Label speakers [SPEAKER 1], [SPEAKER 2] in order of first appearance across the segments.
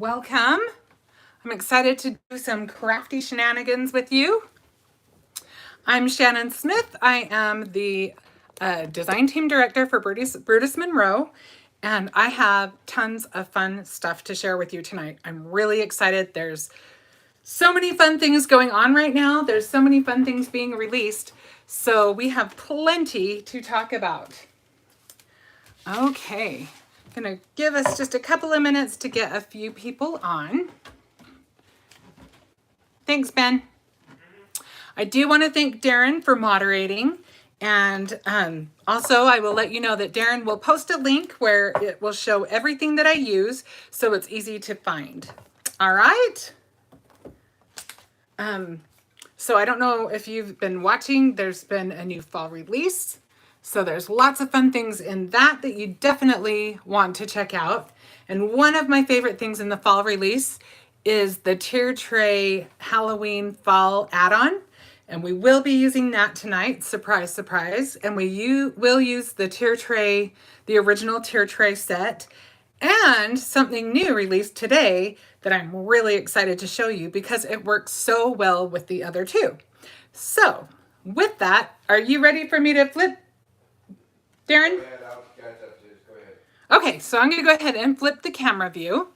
[SPEAKER 1] Welcome. I'm excited to do some crafty shenanigans with you. I'm Shannon Smith. I am the design team director for Brutus Monroe, and I have tons of fun stuff to share with you tonight. I'm really excited. There's so many fun things going on right now. There's so many fun things being released. So we have plenty to talk about. Okay, I'm gonna give us just a couple of minutes to get a few people on. Thanks, Ben. I do want to thank Darren for moderating. And also, I will let you know that Darren will post a link where it will show everything that I use, so it's easy to find. All right. So I don't know if you've been watching, there's been a new fall release. So there's lots of fun things in that you definitely want to check out. And one of my favorite things in the fall release is the Tier Tray Halloween Fall add-on. And we will be using that tonight, surprise, surprise. And will use the Tier Tray, the original Tier Tray set, and something new released today that I'm really excited to show you because it works so well with the other two. So with that, are you ready for me to flip, Darren?
[SPEAKER 2] Go ahead, I'll catch up to this. Go ahead.
[SPEAKER 1] Okay, so I'm gonna go ahead and flip the camera view.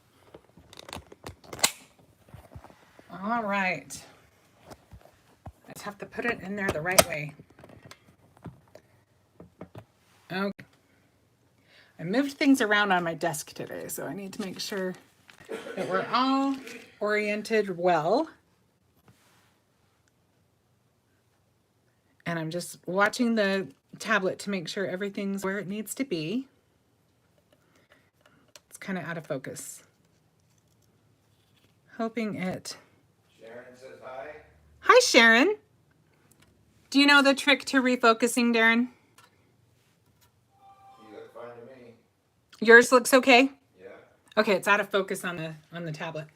[SPEAKER 1] All right. I just have to put it in there the right way. Okay. I moved things around on my desk today, so I need to make sure that we're all oriented well. And I'm just watching the tablet to make sure everything's where it needs to be. It's kind of out of focus. Hoping it...
[SPEAKER 2] Sharon says hi.
[SPEAKER 1] Hi, Sharon. Do you know the trick to refocusing, Darren?
[SPEAKER 2] You look fine to me.
[SPEAKER 1] Yours looks okay?
[SPEAKER 2] Yeah.
[SPEAKER 1] Okay, it's out of focus on the tablet.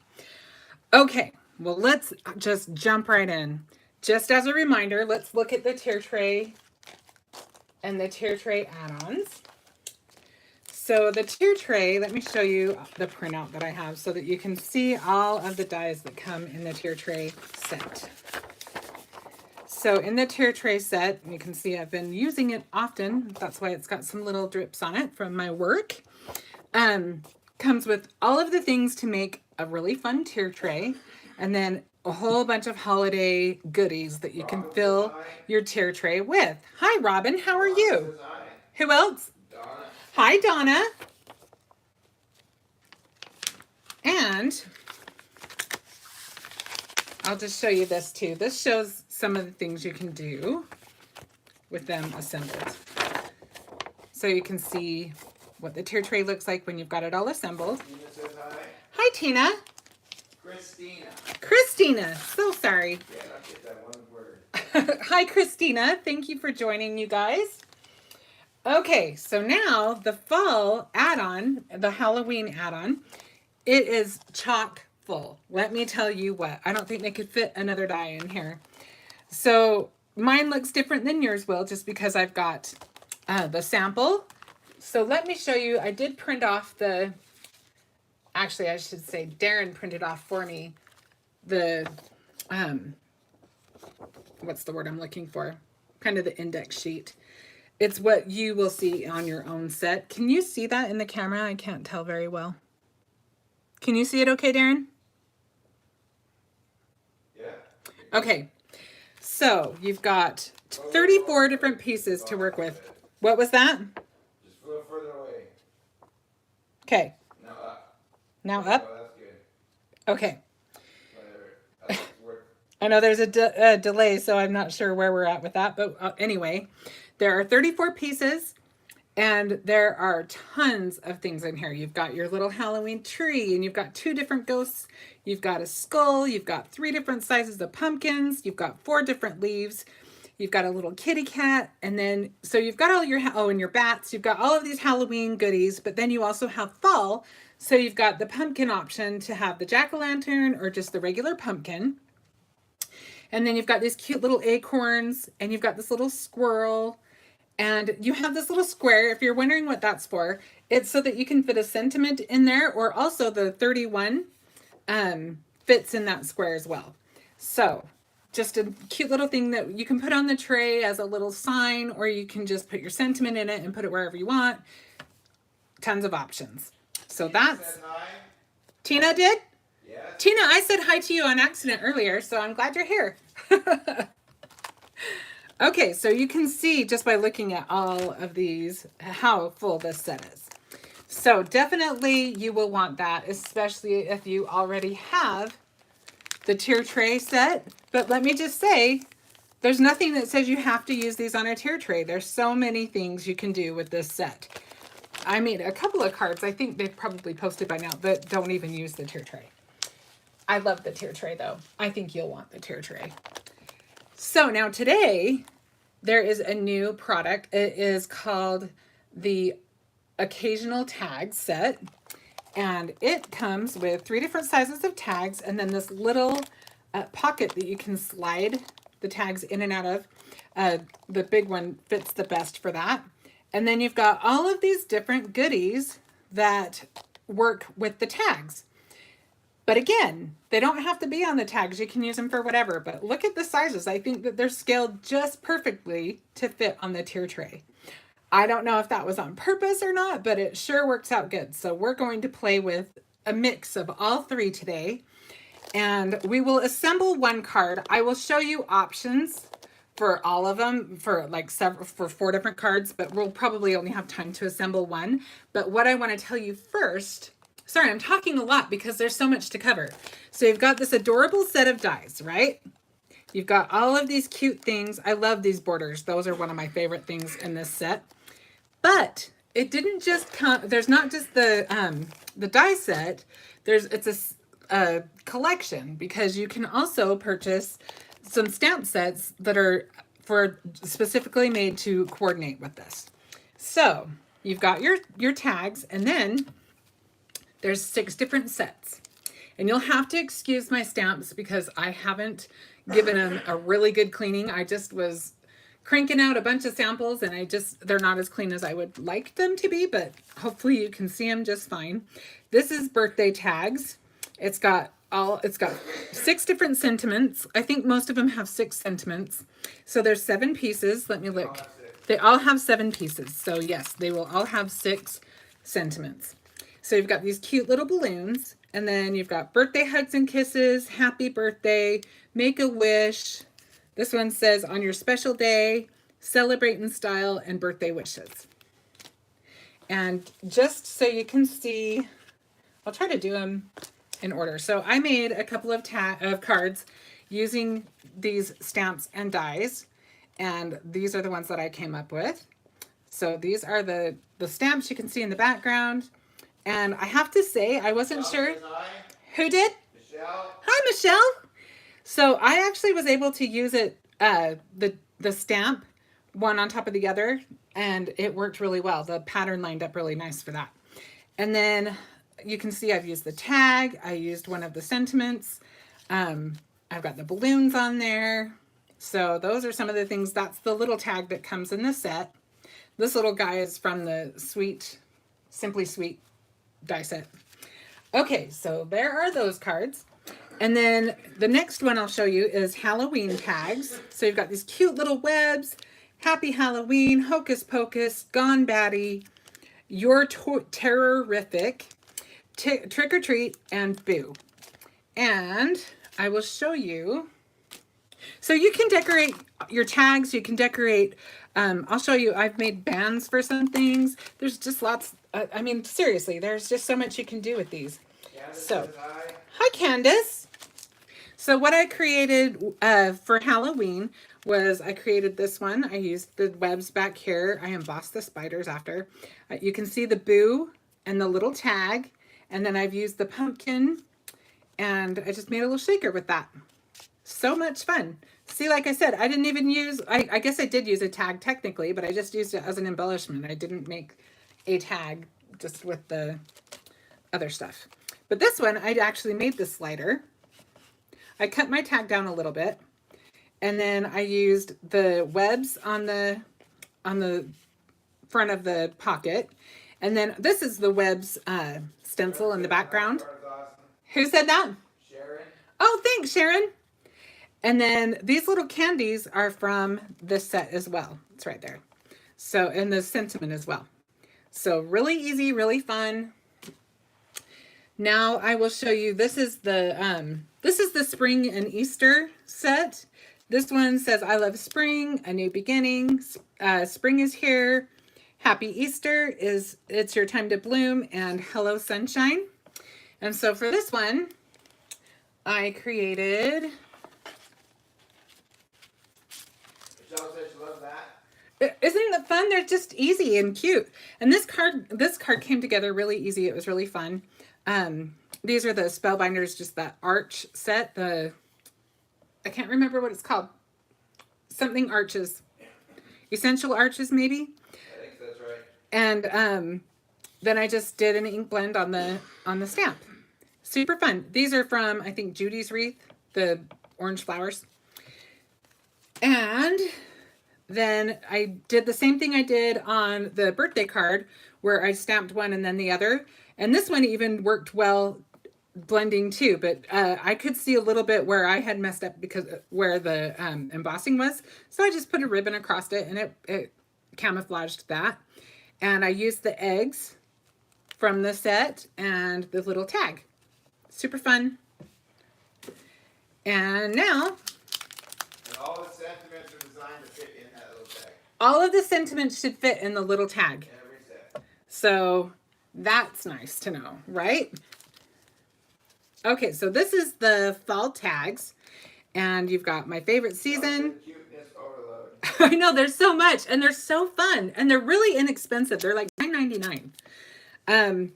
[SPEAKER 1] Okay, well, let's just jump right in. Just as a reminder, let's look at the Tier Tray and the Tier Tray add-ons. So the Tier Tray, let me show you the printout that I have so that you can see all of the dies that come in the Tier Tray set. So in the Tier Tray set, you can see I've been using it often. That's why it's got some little drips on it from my work. Comes with all of the things to make a really fun tier tray, and then a whole bunch of holiday goodies that you can fill your tier tray with. Hi, Robin. How are you? Who else?
[SPEAKER 2] Donna.
[SPEAKER 1] Hi, Donna. And I'll just show you this too. This shows some of the things you can do with them assembled. So you can see what the tier tray looks like when you've got it all assembled.
[SPEAKER 2] Tina says hi.
[SPEAKER 1] Hi, Tina.
[SPEAKER 2] Christina.
[SPEAKER 1] Christina. So sorry.
[SPEAKER 2] Yeah, I'll get that one word.
[SPEAKER 1] Hi, Christina. Thank you for joining, you guys. Okay, so now the fall add-on, the Halloween add-on, it is chock full. Let me tell you what. I don't think they could fit another die in here. So mine looks different than yours will, just because I've got the sample. So let me show you. I did print off the, actually I should say Darren printed off for me the, what's the word I'm looking for? Kind of the index sheet. It's what you will see on your own set. Can you see that in the camera? I can't tell very well. Can you see it okay, Darren?
[SPEAKER 2] Yeah.
[SPEAKER 1] Okay. So you've got 34 different pieces to work with. What was that?
[SPEAKER 2] Just a little further away.
[SPEAKER 1] Okay.
[SPEAKER 2] Now up.
[SPEAKER 1] Now up?
[SPEAKER 2] Oh, that's good.
[SPEAKER 1] Okay.
[SPEAKER 2] Whatever.
[SPEAKER 1] I know there's a delay, so I'm not sure where we're at with that. But anyway, there are 34 pieces, and there are tons of things in here. You've got your little Halloween tree, and you've got 2 different ghosts. You've got a skull. You've got 3 different sizes of pumpkins. You've got 4 different leaves. You've got a little kitty cat. And then, so you've got all your, and your bats. You've got all of these Halloween goodies, but then you also have fall. So you've got the pumpkin option to have the jack-o'-lantern or just the regular pumpkin. And then you've got these cute little acorns, and you've got this little squirrel, and you have this little square. If you're wondering what that's for, it's so that you can fit a sentiment in there, or also the 31 fits in that square as well. So just a cute little thing that you can put on the tray as a little sign, or you can just put your sentiment in it and put it wherever you want. Tons of options. So that's,
[SPEAKER 2] Said hi.
[SPEAKER 1] Tina did?
[SPEAKER 2] Yes.
[SPEAKER 1] Tina, I said hi to you on accident earlier, so I'm glad you're here. Okay, so you can see just by looking at all of these how full this set is. So definitely you will want that, especially if you already have the tier tray set. But let me just say, there's nothing that says you have to use these on a tier tray. There's so many things you can do with this set. I made a couple of cards, I think they've probably posted by now, that don't even use the tier tray. I love the tier tray though. I think you'll want the tier tray. So now today, there is a new product. It is called the Occasional Tag Set. And it comes with 3 different sizes of tags and then this little pocket that you can slide the tags in and out of. The big one fits the best for that. And then you've got all of these different goodies that work with the tags. But again, they don't have to be on the tags. You can use them for whatever. But look at the sizes. I think that they're scaled just perfectly to fit on the tier tray. I don't know if that was on purpose or not, but it sure works out good. So we're going to play with a mix of all 3 today. And we will assemble one card. I will show you options for all of them, for like several, for 4 different cards, but we'll probably only have time to assemble one. But what I want to tell you first, sorry, I'm talking a lot because there's so much to cover. So you've got this adorable set of dies, right? You've got all of these cute things. I love these borders. Those are one of my favorite things in this set. But it didn't just come, there's not just the die set, it's a collection, because you can also purchase some stamp sets that are specifically made to coordinate with this. So you've got your tags, and then there's 6 different sets. And you'll have to excuse my stamps because I haven't given them a really good cleaning. I just was cranking out a bunch of samples and they're not as clean as I would like them to be, but hopefully you can see them just fine. This is birthday tags. It's got 6 different sentiments. I think most of them have 6 sentiments. So there's 7 pieces. Let me look. They all have 7 pieces. So yes, they will all have 6 sentiments. So you've got these cute little balloons, and then you've got birthday hugs and kisses, happy birthday, make a wish. This one says on your special day, celebrate in style, and birthday wishes. And just so you can see, I'll try to do them in order. So I made a couple of cards using these stamps and dies, and these are the ones that I came up with. So these are the stamps you can see in the background. And I have to say, I wasn't sure. Who did?
[SPEAKER 2] Michelle.
[SPEAKER 1] Hi, Michelle. So I actually was able to use it, the stamp, one on top of the other, and it worked really well. The pattern lined up really nice for that. And then you can see I've used the tag. I used one of the sentiments. I've got the balloons on there. So those are some of the things. That's the little tag that comes in the set. This little guy is from the Simply Sweet die set. Okay, so there are those cards. And then the next one I'll show you is Halloween tags. So you've got these cute little webs, Happy Halloween, Hocus Pocus, Gone Batty, You're Terrorific, Trick or Treat, and Boo. And I will show you. So you can decorate your tags, you can decorate, I'll show you, I've made bands for some things. There's just lots, I mean, seriously, there's just so much you can do with these.
[SPEAKER 2] Candace
[SPEAKER 1] So,
[SPEAKER 2] says hi.
[SPEAKER 1] hi Candace. So what I created for Halloween was I created this one. I used the webs back here. I embossed the spiders after. You can see the boo and the little tag. And then I've used the pumpkin, and I just made a little shaker with that. So much fun. See, like I said, I didn't even use, I guess I did use a tag technically, but I just used it as an embellishment. I didn't make a tag just with the other stuff. But this one, I actually made the slider. I cut my tag down a little bit, and then I used the webs on the front of the pocket. And then this is the webs stencil in the background. Who said that?
[SPEAKER 2] Sharon.
[SPEAKER 1] Oh, thanks, Sharon. And then these little candies are from this set as well. It's right there. So, and the sentiment as well. So really easy, really fun. Now I will show you, this is the spring and Easter set. This one says, I love spring, a new beginning. Spring is here. Happy Easter, it's your time to bloom, and hello sunshine. And so for this one, I created,
[SPEAKER 2] Michelle said she loves that.
[SPEAKER 1] isn't it fun? They're just easy and cute. And this card came together really easy. It was really fun. These are the Spellbinders, just that arch set. I can't remember what it's called. Something arches. Essential arches, maybe?
[SPEAKER 2] I think that's right.
[SPEAKER 1] And then I just did an ink blend on the stamp. Super fun. These are from, I think, Judy's Wreath, the orange flowers. And then I did the same thing I did on the birthday card, where I stamped one and then the other. And this one even worked well blending too, but I could see a little bit where I had messed up because where the embossing was. So I just put a ribbon across it, and it camouflaged that. And I used the eggs from the set and the little tag. Super fun. And now,
[SPEAKER 2] And all the sentiments are designed to fit in that little tag.
[SPEAKER 1] all of the sentiments should fit in the little tag.
[SPEAKER 2] Every set.
[SPEAKER 1] So that's nice to know, right? Okay, so this is the fall tags, and you've got my favorite season.
[SPEAKER 2] Cuteness overload.
[SPEAKER 1] I know, there's so much, and they're so fun, and they're really inexpensive. They're like $9.99.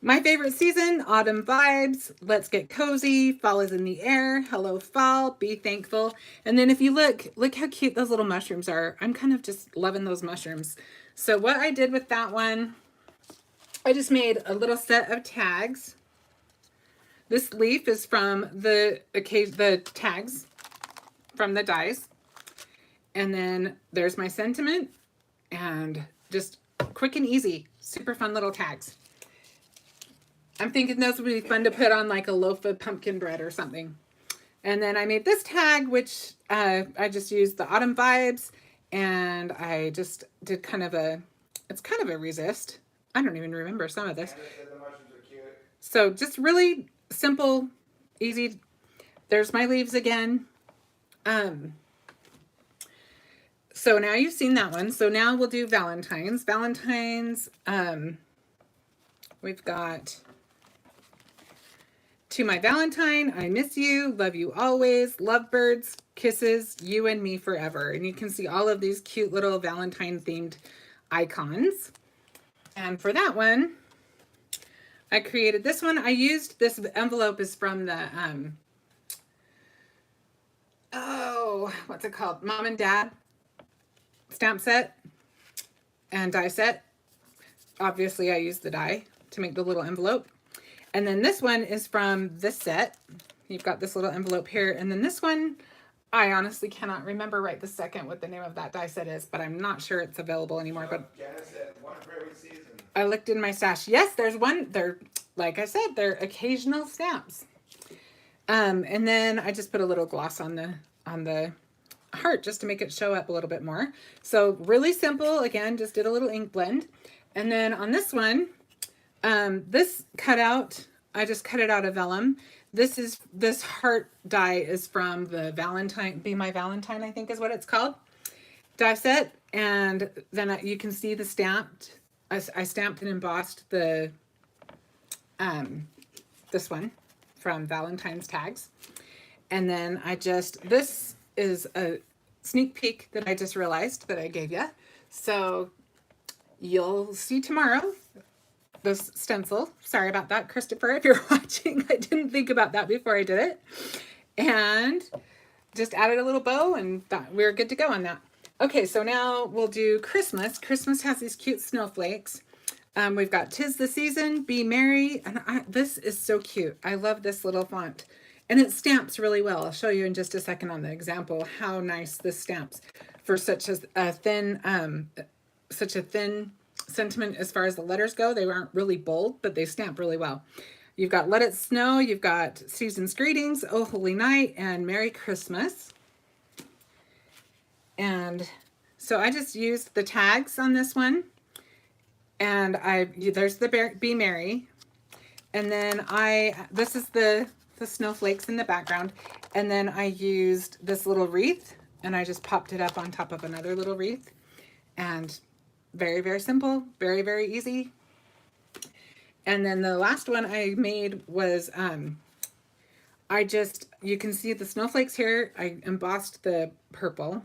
[SPEAKER 1] My favorite season, autumn vibes, let's get cozy, fall is in the air, hello fall, be thankful. And then if you look how cute those little mushrooms are. I'm kind of just loving those mushrooms. So what I did with that one, I just made a little set of tags. This leaf is from the tags from the dies. And then there's my sentiment, and just quick and easy, super fun little tags. I'm thinking those would be fun to put on like a loaf of pumpkin bread or something. And then I made this tag, which I just used the autumn vibes, and I just did it's kind of a resist. I don't even remember some of this.
[SPEAKER 2] And they said the mushrooms are cute.
[SPEAKER 1] So just really simple, easy. There's my leaves again. So now you've seen that one. So now we'll do Valentine's. Valentine's, we've got To My Valentine, I miss you, love you always, lovebirds, kisses, you and me forever. And you can see all of these cute little Valentine themed icons. And for that one, I created this one. I used this envelope is from the, what's it called? Mom and Dad stamp set and die set. Obviously I used the die to make the little envelope. And then this one is from this set. You've got this little envelope here. And then this one, I honestly cannot remember right this second what the name of that die set is, but I'm not sure it's available anymore. But
[SPEAKER 2] Janice said one for every season.
[SPEAKER 1] I looked in my stash. Yes, there's one. They're, like I said, they're occasional stamps. And then I just put a little gloss on the heart just to make it show up a little bit more. So really simple. Again, just did a little ink blend. And then on this one, this cutout, I just cut it out of vellum. This heart die is from the Valentine, Be My Valentine, I think is what it's called, die set. And then you can see the stamped, I stamped and embossed the, this one from Valentine's tags. And then this is a sneak peek that I just realized that I gave you. So you'll see tomorrow this stencil. Sorry about that, Christopher, if you're watching. I didn't think about that before I did it. And just added a little bow and thought we were good to go on that. Okay, so now we'll do Christmas. Christmas has these cute snowflakes. We've got 'Tis the Season, Be Merry. And this is so cute. I love this little font. And it stamps really well. I'll show you in just a second on the example how nice this stamps for such a thin sentiment as far as the letters go. They aren't really bold, but they stamp really well. You've got Let It Snow, you've got Season's Greetings, Oh Holy Night, and Merry Christmas. And so I just used the tags on this one. And there's the Be Merry. And then this is the snowflakes in the background. And then I used this little wreath and I just popped it up on top of another little wreath. And very, very simple, very, very easy. And then the last one I made was, you can see the snowflakes here. I embossed the purple.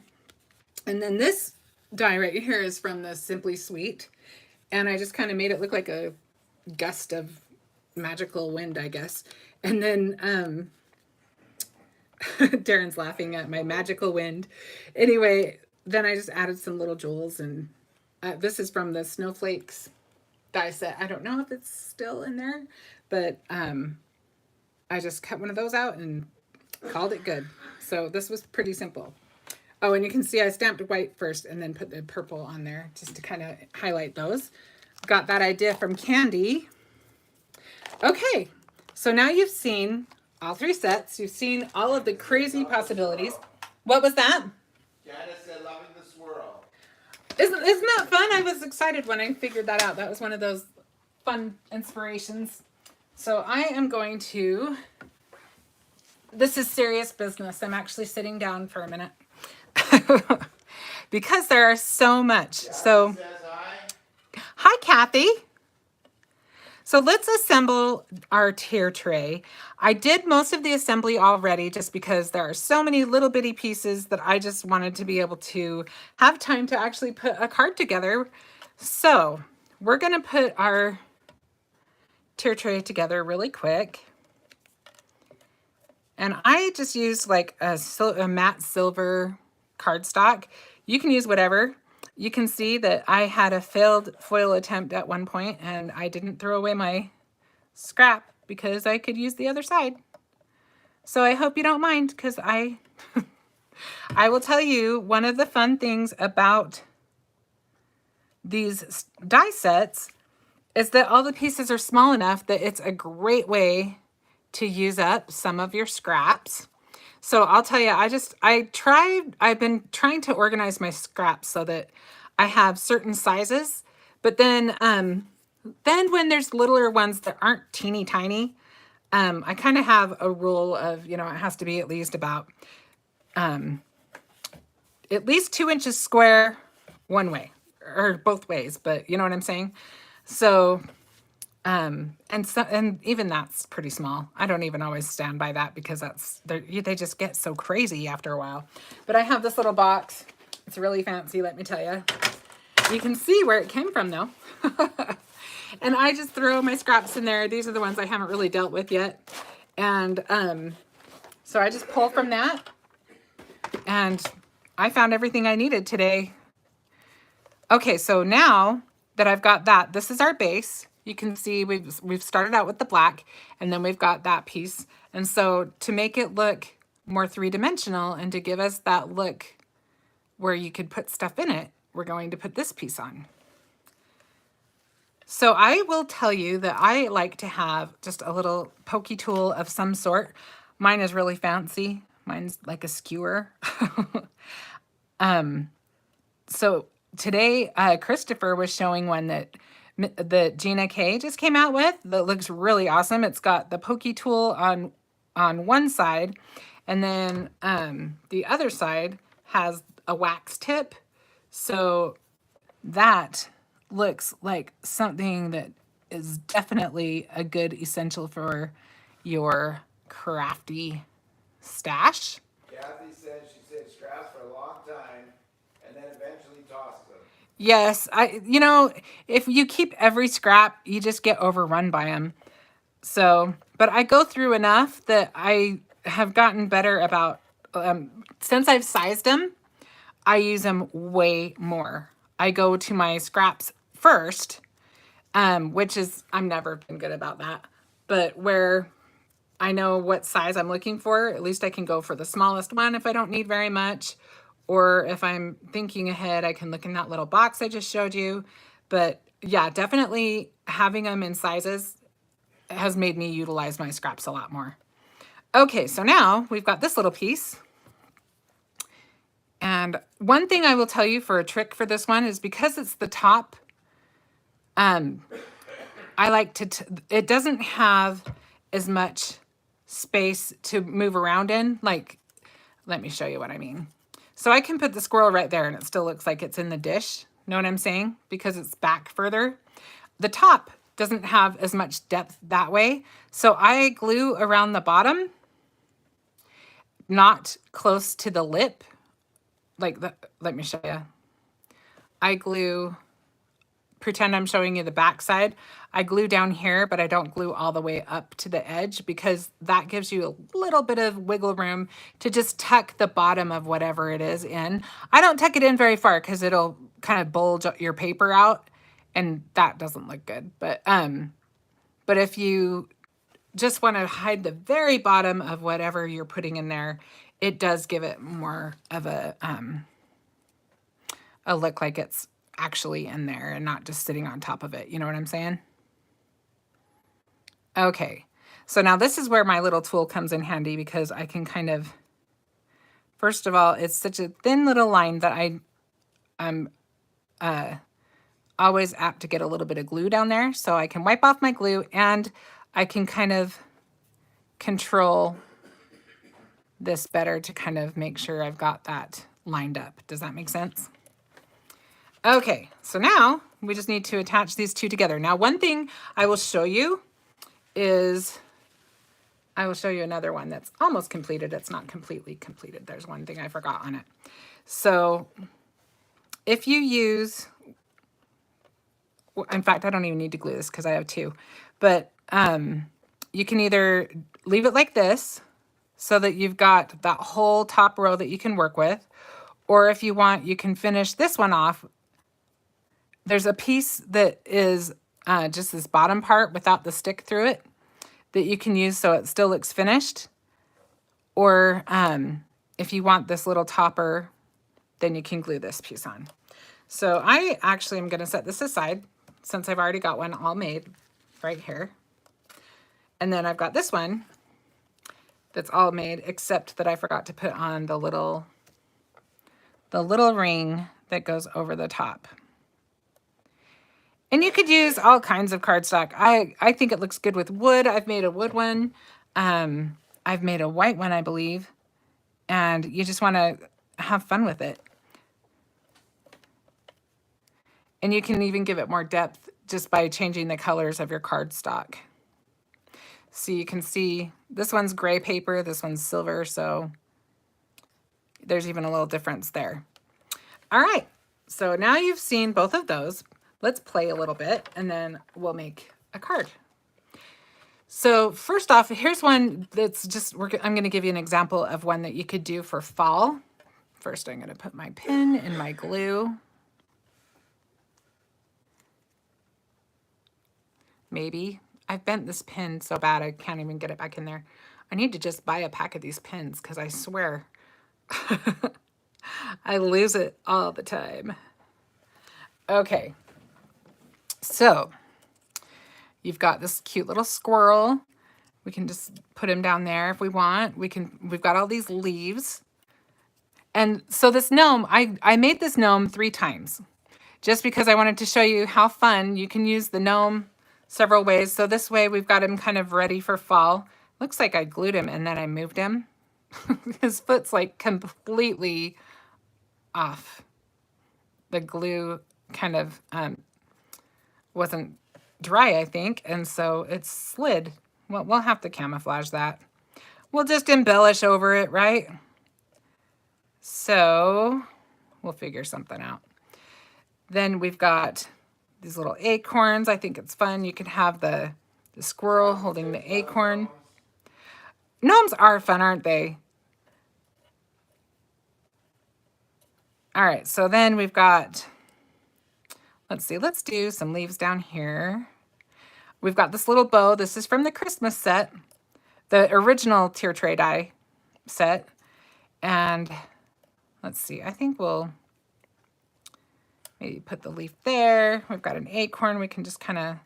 [SPEAKER 1] And then this die right here is from the Simply Sweet. And I just kind of made it look like a gust of magical wind, I guess. And then Darren's laughing at my magical wind. Anyway, then I just added some little jewels, and this is from the snowflakes die set. I don't know if it's still in there, but I just cut one of those out and called it good. So this was pretty simple. Oh, and you can see I stamped white first and then put the purple on there just to kind of highlight those. Got that idea from Candy. Okay, so now you've seen all three sets. You've seen all of the crazy possibilities. What was that?
[SPEAKER 2] Janice said loving the swirl.
[SPEAKER 1] Isn't that fun? I was excited when I figured that out. That was one of those fun inspirations. So I am going to, this is serious business. I'm actually sitting down for a minute because there are so much.
[SPEAKER 2] Janice
[SPEAKER 1] So
[SPEAKER 2] says hi.
[SPEAKER 1] hi, Kathy. So let's assemble our tier tray. I did most of the assembly already just because there are so many little bitty pieces that I just wanted to be able to have time to actually put a card together. So we're going to put our tier tray together really quick. And I just used like a matte silver cardstock. You can use whatever. You can see that I had a failed foil attempt at one point and I didn't throw away my scrap because I could use the other side. So I hope you don't mind, because I will tell you one of the fun things about these die sets is that all the pieces are small enough that it's a great way to use up some of your scraps. So I'll tell you, I've been trying to organize my scraps so that I have certain sizes, but then when there's littler ones that aren't teeny tiny, I kind of have a rule of, it has to be at least about, at least 2 inches square one way or both ways, but you know what I'm saying? So, and even that's pretty small. I don't even always stand by that because they just get so crazy after a while. But I have this little box. It's really fancy, let me tell you. You can see where it came from though. And I just throw my scraps in there. These are the ones I haven't really dealt with yet. And so I just pull from that. And I found everything I needed today. Okay, so now that I've got that, this is our base. You can see we've started out with the black, and then we've got that piece. And so to make it look more three-dimensional and to give us that look where you could put stuff in it, we're going to put this piece on. So I will tell you that I like to have just a little pokey tool of some sort. Mine is really fancy. Mine's like a skewer. So today, Christopher was showing one that Gina K just came out with that looks really awesome. It's got the pokey tool on one side, and then the other side has a wax tip. So that looks like something that is definitely a good essential for your crafty stash.
[SPEAKER 2] Kathy said she saved scraps for a long time and then eventually tossed them.
[SPEAKER 1] Yes, if you keep every scrap, you just get overrun by them. So, but I go through enough that I have gotten better about, since I've sized them, I use them way more. I go to my scraps first, which is, I'm never been good about that, but where I know what size I'm looking for, at least I can go for the smallest one if I don't need very much. Or if I'm thinking ahead, I can look in that little box I just showed you. But yeah, definitely having them in sizes has made me utilize my scraps a lot more. Okay, so now we've got this little piece. And one thing I will tell you for a trick for this one is because it's the top, I like to, it doesn't have as much space to move around in. Like, let me show you what I mean. So I can put the squirrel right there and it still looks like it's in the dish. Know what I'm saying? Because it's back further. The top doesn't have as much depth that way. So I glue around the bottom, not close to the lip. Like, let me show you. I glue, pretend I'm showing you the back side. I glue down here, but I don't glue all the way up to the edge because that gives you a little bit of wiggle room to just tuck the bottom of whatever it is in. I don't tuck it in very far because it'll kind of bulge your paper out and that doesn't look good. But if you just want to hide the very bottom of whatever you're putting in there, it does give it more of a look like it's actually in there and not just sitting on top of it. You know what I'm saying? Okay, so now this is where my little tool comes in handy because I can kind of, first of all, it's such a thin little line that I'm always apt to get a little bit of glue down there. So I can wipe off my glue and I can kind of control this better to kind of make sure I've got that lined up. Does that make sense? Okay, so now we just need to attach these two together. Now, one thing I will show you is, I will show you another one that's almost completed. It's not completely completed. There's one thing I forgot on it. So if you use, in fact, I don't even need to glue this because I have two, but you can either leave it like this so that you've got that whole top row that you can work with, or if you want, you can finish this one off. There's a piece that is just this bottom part without the stick through it that you can use so it still looks finished. Or if you want this little topper, then you can glue this piece on. So I actually am going to set this aside since I've already got one all made right here. And then I've got this one that's all made, except that I forgot to put on the little ring that goes over the top. And you could use all kinds of cardstock. I think it looks good with wood. I've made a wood one. I've made a white one, I believe. And you just want to have fun with it. And you can even give it more depth just by changing the colors of your cardstock. So you can see this one's gray paper, this one's silver, so there's even a little difference there. All right, so now you've seen both of those. Let's play a little bit and then we'll make a card. So first off, here's one that's just, I'm going to give you an example of one that you could do for fall. First, I'm going to put my pin in my glue. Maybe. I've bent this pin so bad I can't even get it back in there. I need to just buy a pack of these pins because I swear I lose it all the time. Okay. So you've got this cute little squirrel. We can just put him down there if we want. We've got all these leaves. And so this gnome, I made this gnome 3 times just because I wanted to show you how fun you can use the gnome several ways. So this way we've got him kind of ready for fall. Looks like I glued him and then I moved him. His foot's like completely off. The glue kind of wasn't dry, I think, and so it slid. Well, we'll have to camouflage that. We'll just embellish over it, right? So we'll figure something out. Then we've got these little acorns. I think it's fun. You could have the squirrel holding the acorn. Gnomes are fun, aren't they? All right, so then we've got, let's see, let's do some leaves down here. We've got this little bow. This is from the Christmas set, the original tier tray die set. And let's see, I think we'll maybe put the leaf there. We've got an acorn. We can just kind of,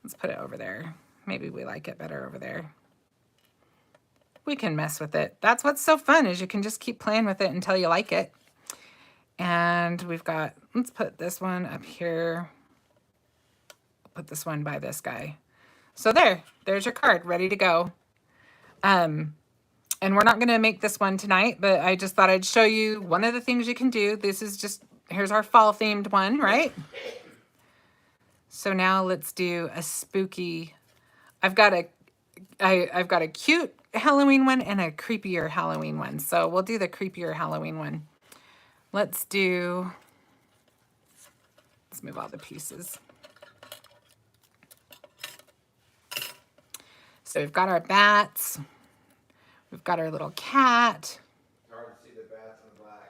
[SPEAKER 1] let's put it over there. Maybe we like it better over there. We can mess with it. That's what's so fun, is you can just keep playing with it until you like it. And we've got, let's put this one up here. Put this one by this guy. So there's your card ready to go. And we're not going to make this one tonight, but I just thought I'd show you one of the things you can do. This is just, here's our fall themed one, right? So now let's do a spooky. I've got a cute Halloween one and a creepier Halloween one. So we'll do the creepier Halloween one. Let's move all the pieces. So we've got our bats. We've got our little cat.
[SPEAKER 2] It's hard to see the bats in the black.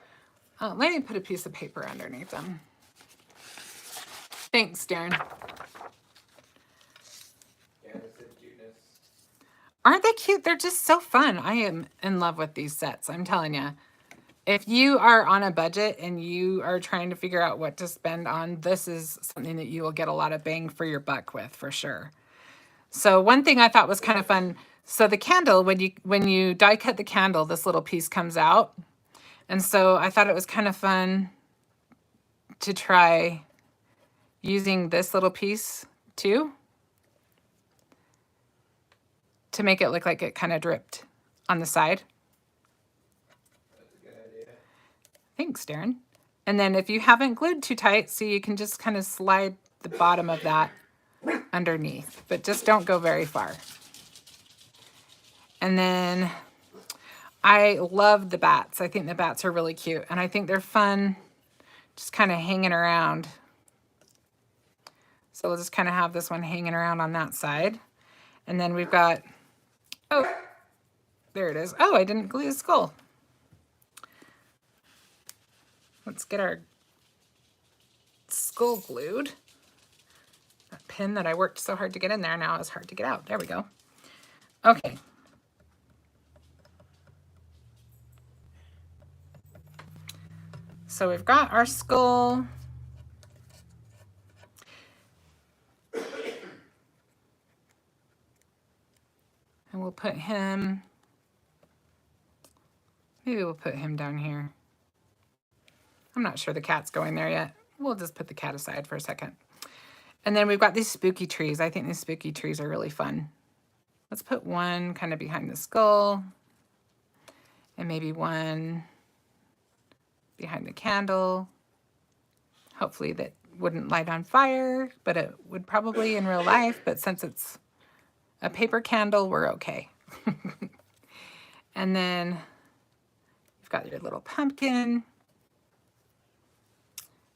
[SPEAKER 1] Oh, let me put a piece of paper underneath them. Thanks, Darren.
[SPEAKER 2] Yeah, that's the cuteness.
[SPEAKER 1] Aren't they cute? They're just so fun. I am in love with these sets, I'm telling you. If you are on a budget and you are trying to figure out what to spend on, this is something that you will get a lot of bang for your buck with, for sure. So one thing I thought was kind of fun, so the candle, when you die cut the candle, this little piece comes out. And so I thought it was kind of fun to try using this little piece too, to make it look like it kind of dripped on the side.
[SPEAKER 2] That's a good idea.
[SPEAKER 1] Thanks, Darren. And then if you haven't glued too tight, so you can just kind of slide the bottom of that underneath, but just don't go very far. And then I love the bats. I think the bats are really cute, and I think they're fun just kind of hanging around. So we'll just kind of have this one hanging around on that side. And then we've got, oh, there it is. Oh, I didn't glue the skull. Let's get our skull glued. That pin that I worked so hard to get in there now is hard to get out. There we go. Okay. So we've got our skull. And we'll put him, maybe we'll put him down here. I'm not sure the cat's going there yet. We'll just put the cat aside for a second. And then we've got these spooky trees. I think these spooky trees are really fun. Let's put one kind of behind the skull, and maybe one behind the candle. Hopefully that wouldn't light on fire, but it would probably in real life, but since it's a paper candle, we're okay. And then you've got your little pumpkin.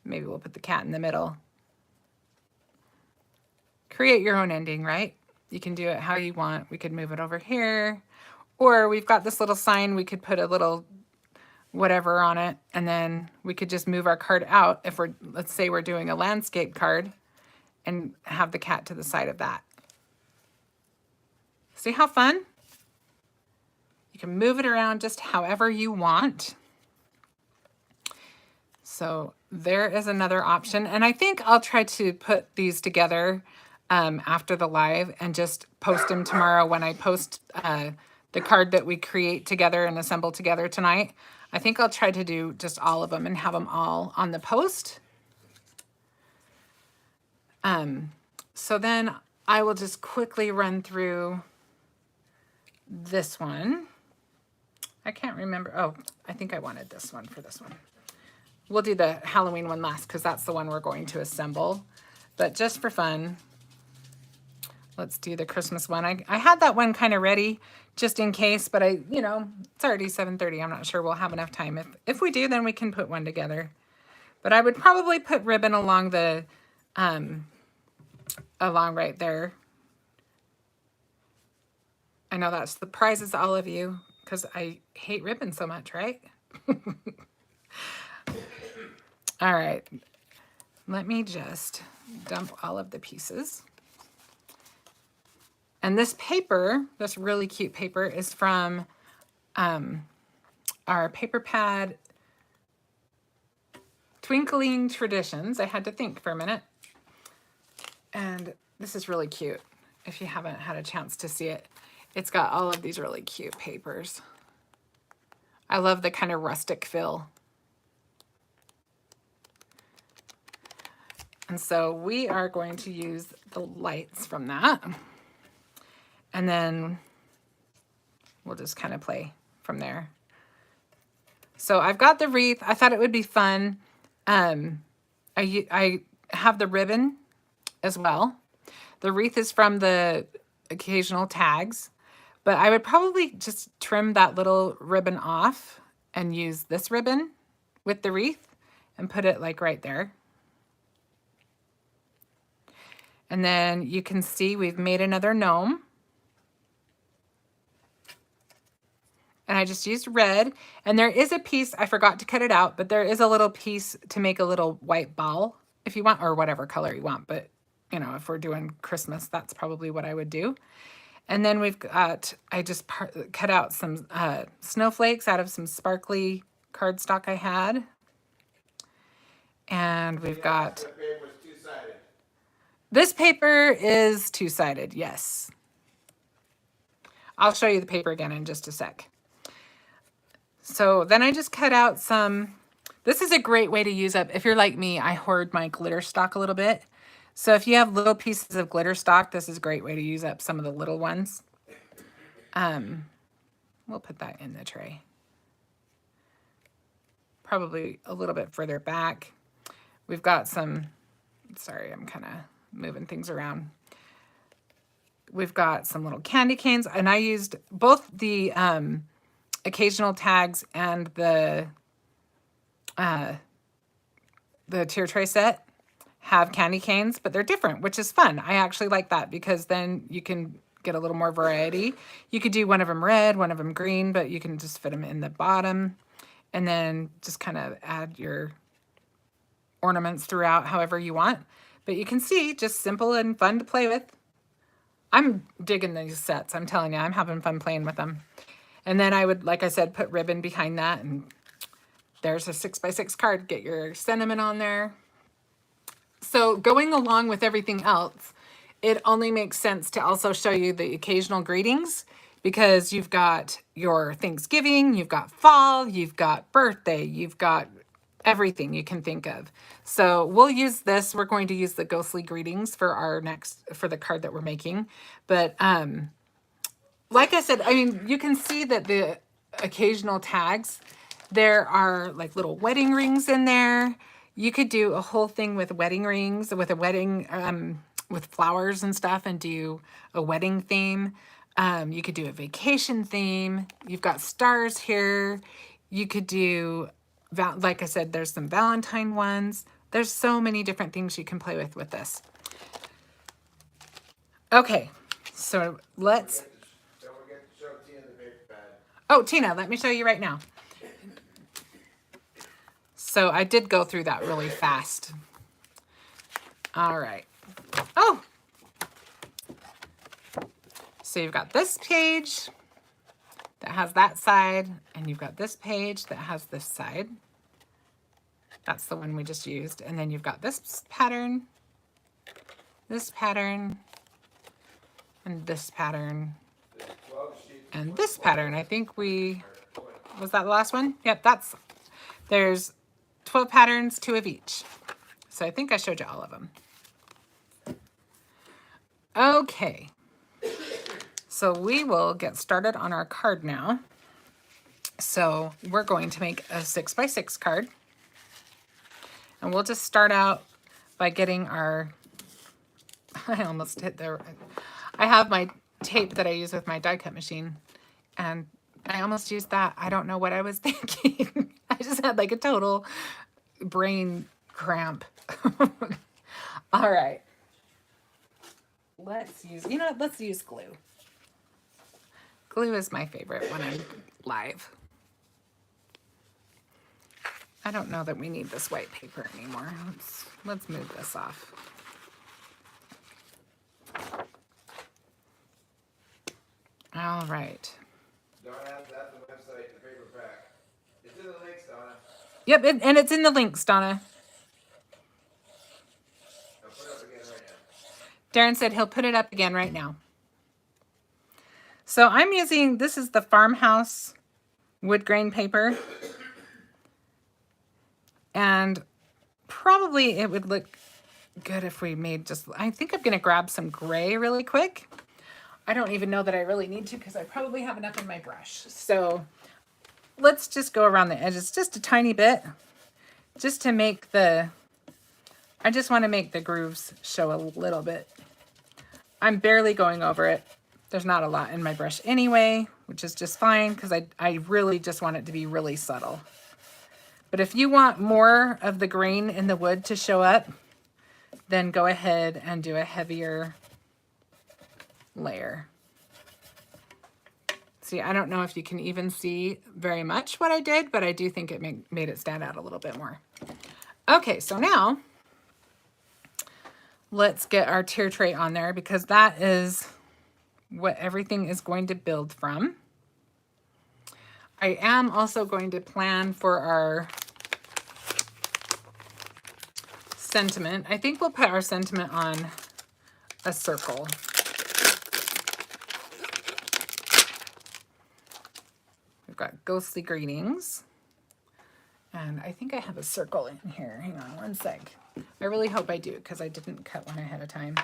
[SPEAKER 1] Maybe we'll put the cat in the middle. Create your own ending, right? You can do it how you want. We could move it over here, or we've got this little sign. We could put a little whatever on it, and then we could just move our card out. If we're, let's say we're doing a landscape card, and have the cat to the side of that. See how fun? You can move it around just however you want. So there is another option. And I think I'll try to put these together after the live and just post them tomorrow when I post the card that we create together and assemble together tonight. I think I'll try to do just all of them and have them all on the post. So then I will just quickly run through this one. I can't remember. Oh, I think I wanted this one for this one. We'll do the Halloween one last because that's the one we're going to assemble. But just for fun, let's do the Christmas one. I had that one kind of ready just in case, but it's already 7:30. I'm not sure we'll have enough time. If we do, then we can put one together. But I would probably put ribbon along the, along right there. I know that surprises all of you because I hate ribbon so much, right? All right, let me just dump all of the pieces. And this paper, this really cute paper, is from our paper pad Twinkling Traditions. I had to think for a minute. And this is really cute. if you haven't had a chance to see it. It's got all of these really cute papers. I love the kind of rustic feel. And so we are going to use the lights from that. And then we'll just kind of play from there. So I've got the wreath. I thought it would be fun. I have the ribbon as well. The wreath is from the occasional tags, but I would probably just trim that little ribbon off and use this ribbon with the wreath and put it like right there. And then you can see we've made another gnome. And I just used red. And there is a piece, I forgot to cut it out, but there is a little piece to make a little white ball if you want, or whatever color you want. But, you know, if we're doing Christmas, that's probably what I would do. And then we've got, I just cut out some snowflakes out of some sparkly cardstock I had. And we've got...
[SPEAKER 2] The paper was two-sided.
[SPEAKER 1] This paper is two-sided, yes. I'll show you the paper again in just a sec. So then I just cut out some, this is a great way to use up, if you're like me, I hoard my glitter stock a little bit. So if you have little pieces of glitter stock, this is a great way to use up some of the little ones. We'll put that in the tray. Probably a little bit further back. We've got some, sorry, I'm kind of moving things around. We've got some little candy canes, and I used both the occasional tags and the tier tray set have candy canes, but they're different, which is fun. I actually like that because then you can get a little more variety. You could do one of them red, one of them green, but you can just fit them in the bottom and then just kind of add your ornaments throughout however you want. But you can see, just simple and fun to play with. I'm digging these sets. I'm telling you, I'm having fun playing with them. And then I would, like I said, put ribbon behind that. And there's a 6x6 card. Get your sentiment on there. So going along with everything else, it only makes sense to also show you the occasional greetings, because you've got your Thanksgiving, you've got fall, you've got birthday, you've got everything you can think of. So we'll use this. We're going to use the ghostly greetings for our for the card that we're making. But like I said, I mean, you can see that the occasional tags, there are like little wedding rings in there. You could do a whole thing with wedding rings, with a wedding, with flowers and stuff, and do a wedding theme. You could do a vacation theme. You've got stars here. You could do, like I said, there's some Valentine ones. There's so many different things you can play with this. Okay, so let's...
[SPEAKER 2] Don't forget to show Tina the paper pad.
[SPEAKER 1] Oh, Tina, let me show you right now. So I did go through that really fast. All right. Oh! So you've got this page that has that side, and you've got this page that has this side. That's the one we just used. And then you've got this pattern, and this pattern, and this pattern. I think was that the last one? Yep, there's 12 patterns, 2 of each. So I think I showed you all of them. Okay. So we will get started on our card now. So we're going to make a 6x6 card. And we'll just start out by getting our, I almost hit the, I have my tape that I use with my die cut machine, and I almost used that. I don't know what I was thinking. I just had like a total brain cramp. All right. Let's use glue. Glue is my favorite when I'm live. I don't know that we need this white paper anymore. Let's move this off. All right.
[SPEAKER 2] Donna, that's the website, the paper pack. It's in the links, Donna.
[SPEAKER 1] Yep, and it's in the links, Donna.
[SPEAKER 2] I'll put it up again right now.
[SPEAKER 1] Darren said he'll put it up again right now. So I'm using, this is the Farmhouse wood grain paper. And probably it would look good if we made just, I think I'm going to grab some gray really quick. I don't even know that I really need to because I probably have enough in my brush. So let's just go around the edges just a tiny bit, just to make the, I just want to make the grooves show a little bit. I'm barely going over it. There's not a lot in my brush anyway, which is just fine because I really just want it to be really subtle. But if you want more of the grain in the wood to show up, then go ahead and do a heavier layer. See, I don't know if you can even see very much what I did, but I do think it made it stand out a little bit more. Okay, so now let's get our tier tray on there because that is what everything is going to build from. I am also going to plan for our sentiment. I think we'll put our sentiment on a circle. We've got ghostly greetings. And I think I have a circle in here. Hang on one sec. I really hope I do because I didn't cut one ahead of time.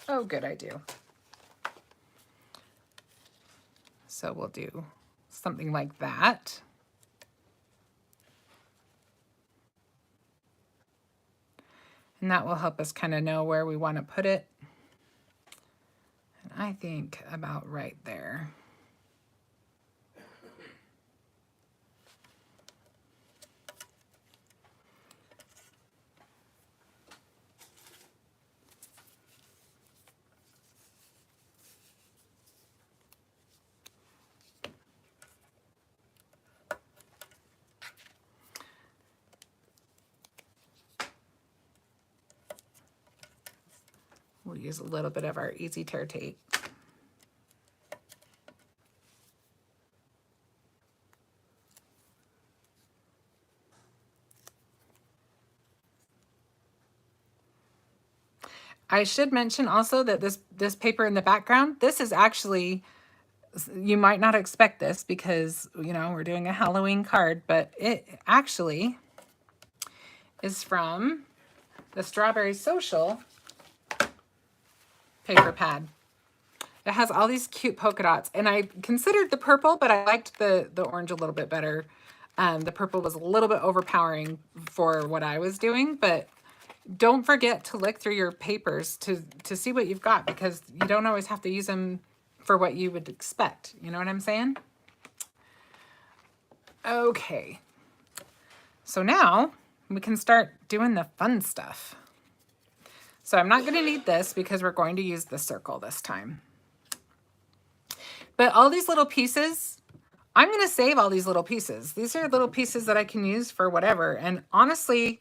[SPEAKER 1] Oh, good, I do. So we'll do something like that. And that will help us kind of know where we want to put it. And I think about right there. We'll use a little bit of our Easy Tear tape. I should mention also that this paper in the background, this is actually, you might not expect this because, you know, we're doing a Halloween card, but it actually is from the Strawberry Social paper pad. It has all these cute polka dots, and I considered the purple, but I liked the orange a little bit better. The purple was a little bit overpowering for what I was doing, but don't forget to look through your papers to see what you've got because you don't always have to use them for what you would expect. You know what I'm saying? Okay. So now we can start doing the fun stuff. So I'm not going to need this because we're going to use the circle this time. But all these little pieces, I'm going to save all these little pieces. These are little pieces that I can use for whatever. And honestly,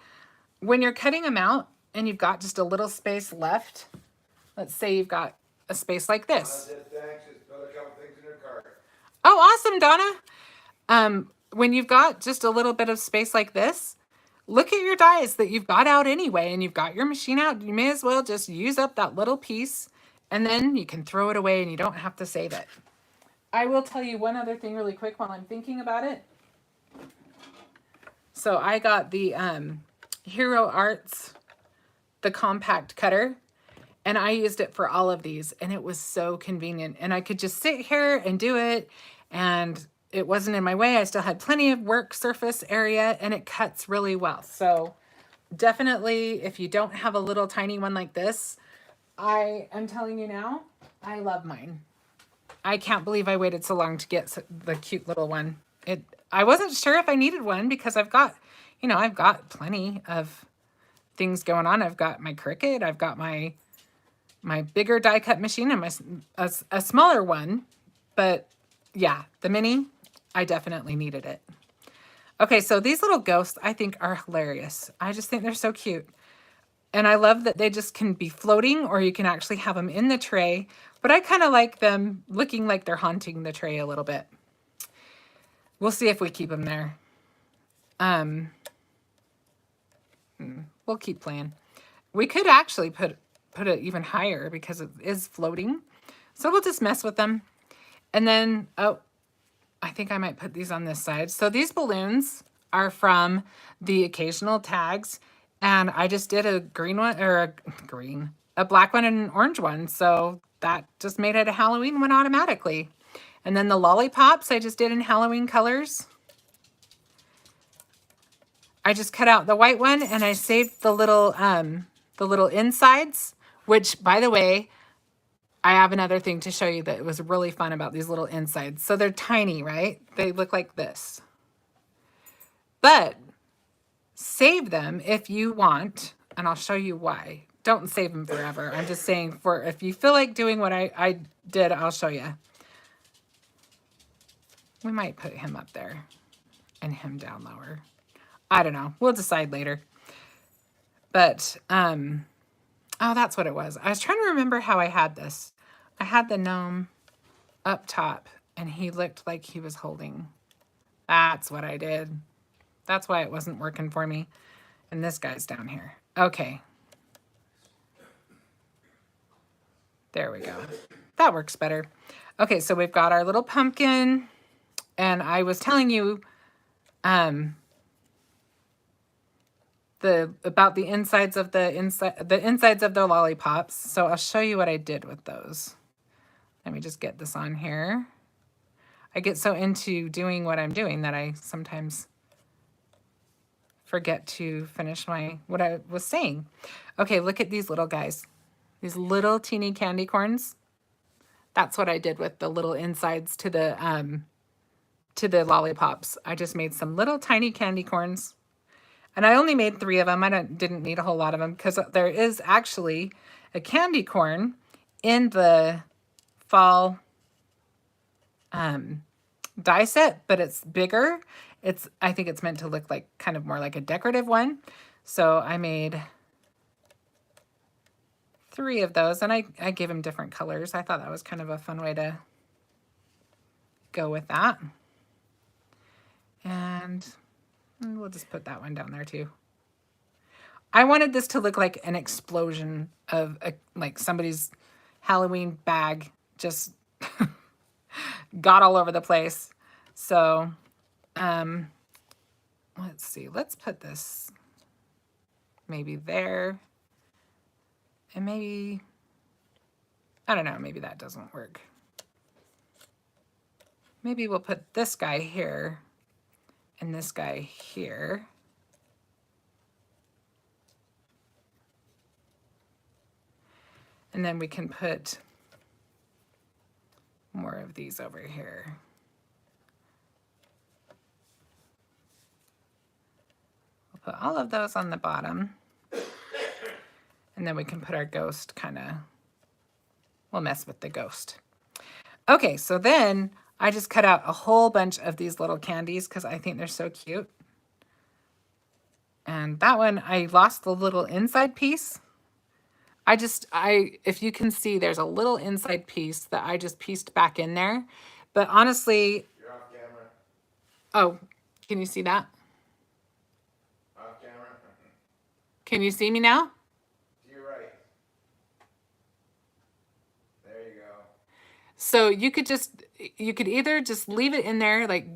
[SPEAKER 1] when you're cutting them out and you've got just a little space left, let's say you've got a space like this. Oh, awesome, Donna. When you've got just a little bit of space like this, look at your dies that you've got out anyway, and you've got your machine out. You may as well just use up that little piece, and then you can throw it away and you don't have to save it. I will tell you one other thing really quick while I'm thinking about it. So I got the Hero Arts, the compact cutter, and I used it for all of these, and it was so convenient. And I could just sit here and do it, and it wasn't in my way. I still had plenty of work surface area, and it cuts really well. So definitely, if you don't have a little tiny one like this, I am telling you now, I love mine. I can't believe I waited so long to get the cute little one. I wasn't sure if I needed one because I've got, you know, I've got plenty of things going on. I've got my Cricut, I've got my bigger die cut machine and a smaller one, but yeah, the mini, I definitely needed it. Okay, so these little ghosts I think are hilarious. I just think they're so cute. And I love that they just can be floating or you can actually have them in the tray, but I kind of like them looking like they're haunting the tray a little bit. We'll see if we keep them there. We'll keep playing. We could actually put put it even higher because it is floating. So we'll just mess with them. And then, oh, I think I might put these on this side. So these balloons are from the occasional tags. And I just did a green one, or a black one and an orange one. So that just made it a Halloween one automatically. And then the lollipops I just did in Halloween colors. I just cut out the white one and I saved the little insides, which, by the way, I have another thing to show you that was really fun about these little insides. So they're tiny, right? They look like this. But save them if you want, and I'll show you why. Don't save them forever. I'm just saying, for if you feel like doing what I did, I'll show you. We might put him up there and him down lower. I don't know. We'll decide later. But, oh, that's what it was. I was trying to remember how I had this. I had the gnome up top, and he looked like he was holding. That's what I did. That's why it wasn't working for me. And this guy's down here. Okay. There we go. That works better. Okay, so we've got our little pumpkin. And I was telling you about the insides of the insides of the lollipops. So I'll show you what I did with those. Let me just get this on here. I get so into doing what I'm doing that I sometimes forget to finish what I was saying. Okay, look at these little guys. These little teeny candy corns. That's what I did with the little insides to the lollipops. I just made some little tiny candy corns. And I only made 3 of them. I didn't need a whole lot of them because there is actually a candy corn in the fall die set, but it's bigger. I think it's meant to look like kind of more like a decorative one. So I made 3 of those, and I gave them different colors. I thought that was kind of a fun way to go with that. And we'll just put that one down there too. I wanted this to look like an explosion of like somebody's Halloween bag just got all over the place. So, let's see. Let's put this maybe there. And maybe, I don't know, maybe that doesn't work. Maybe we'll put this guy here and this guy here. And then we can put more of these over here. We'll put all of those on the bottom. And then we can put our ghost we'll mess with the ghost. Okay, so then I just cut out a whole bunch of these little candies because I think they're so cute. And that one, I lost the little inside piece. If you can see, there's a little inside piece that I just pieced back in there. But honestly,
[SPEAKER 2] You're off camera.
[SPEAKER 1] Oh, can you see that?
[SPEAKER 2] Off camera.
[SPEAKER 1] Can you see me now?
[SPEAKER 2] To your right. There you go.
[SPEAKER 1] So you could either just leave it in there, like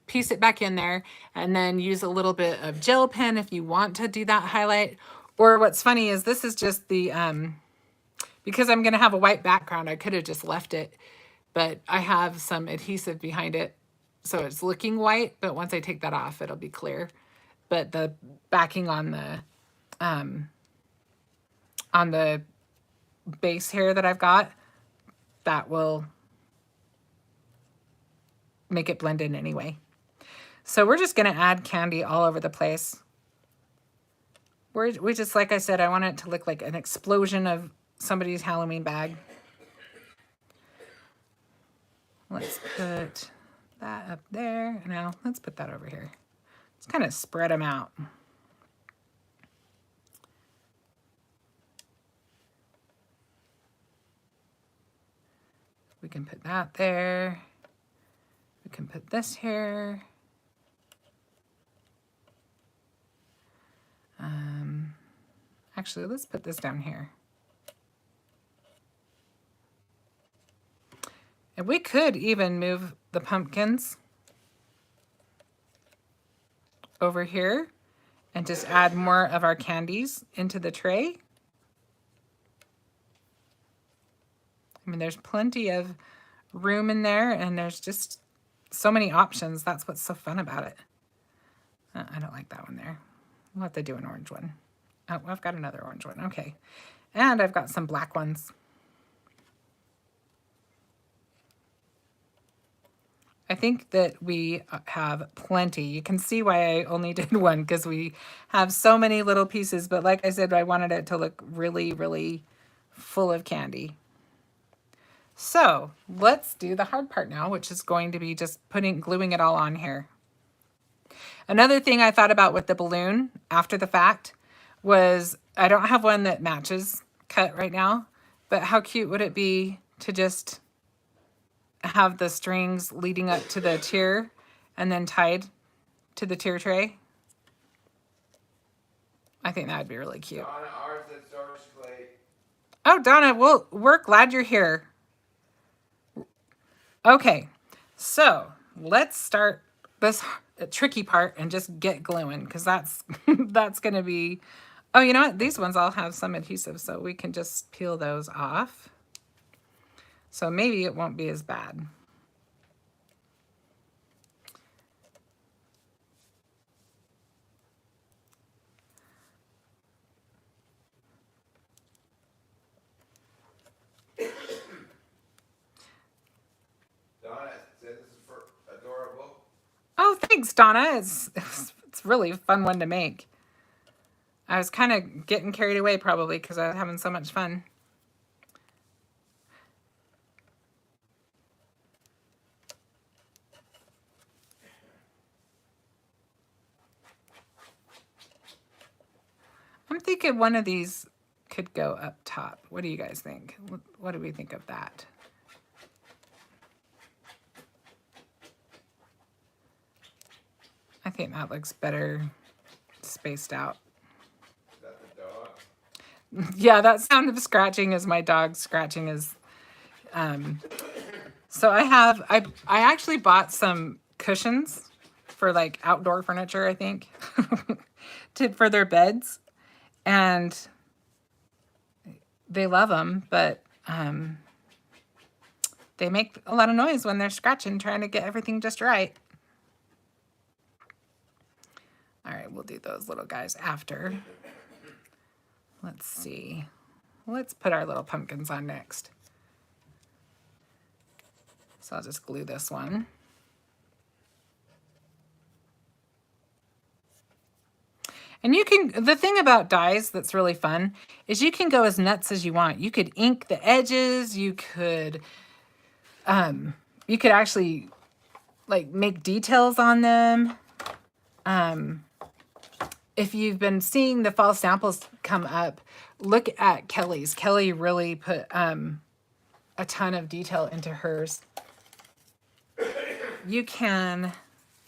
[SPEAKER 1] piece it back in there, and then use a little bit of gel pen if you want to do that highlight. Or what's funny is this is just the, because I'm going to have a white background, I could have just left it, but I have some adhesive behind it. So it's looking white, but once I take that off, it'll be clear. But the backing on the base here that I've got, that will make it blend in anyway. So we're just going to add candy all over the place. We just, like I said, I want it to look like an explosion of somebody's Halloween bag. Let's put that up there. Now let's put that over here. Let's kind of spread them out. We can put that there. We can put this here. Actually, let's put this down here. And we could even move the pumpkins over here and just add more of our candies into the tray. I mean, there's plenty of room in there, and there's just so many options. That's what's so fun about it. I don't like that one there. We'll have to do an orange one. Oh, I've got another orange one. Okay. And I've got some black ones. I think that we have plenty. You can see why I only did one, because we have so many little pieces. But like I said, I wanted it to look really, really full of candy. So let's do the hard part now, which is going to be just gluing it all on here. Another thing I thought about with the balloon after the fact was I don't have one that matches cut right now, but how cute would it be to just have the strings leading up to the tier and then tied to the tier tray? I think that would be really cute.
[SPEAKER 2] Donna, ours is storage plate.
[SPEAKER 1] Oh, Donna, we're glad you're here. Okay, so let's start this tricky part and just get gluing, because that's that's gonna be. Oh, you know what? These ones all have some adhesive, so we can just peel those off. So maybe it won't be as bad.
[SPEAKER 2] Donna said this is for adorable.
[SPEAKER 1] Oh, thanks, Donna. It's really a fun one to make. I was kind of getting carried away probably because I was having so much fun. I'm thinking one of these could go up top. What do you guys think? What do we think of that? I think that looks better spaced out.
[SPEAKER 2] Is that the dog?
[SPEAKER 1] Yeah, that sound of scratching is my dog scratching his. So I actually bought some cushions for like outdoor furniture, I think, for their beds, and they love them, but they make a lot of noise when they're scratching, trying to get everything just right. All right, we'll do those little guys after. Let's see. Let's put our little pumpkins on next. So I'll just glue this one. And you can, the thing about dyes that's really fun is you can go as nuts as you want. You could ink the edges, you could actually like make details on them. If you've been seeing the fall samples come up, look at Kelly's. Kelly really put a ton of detail into hers. You can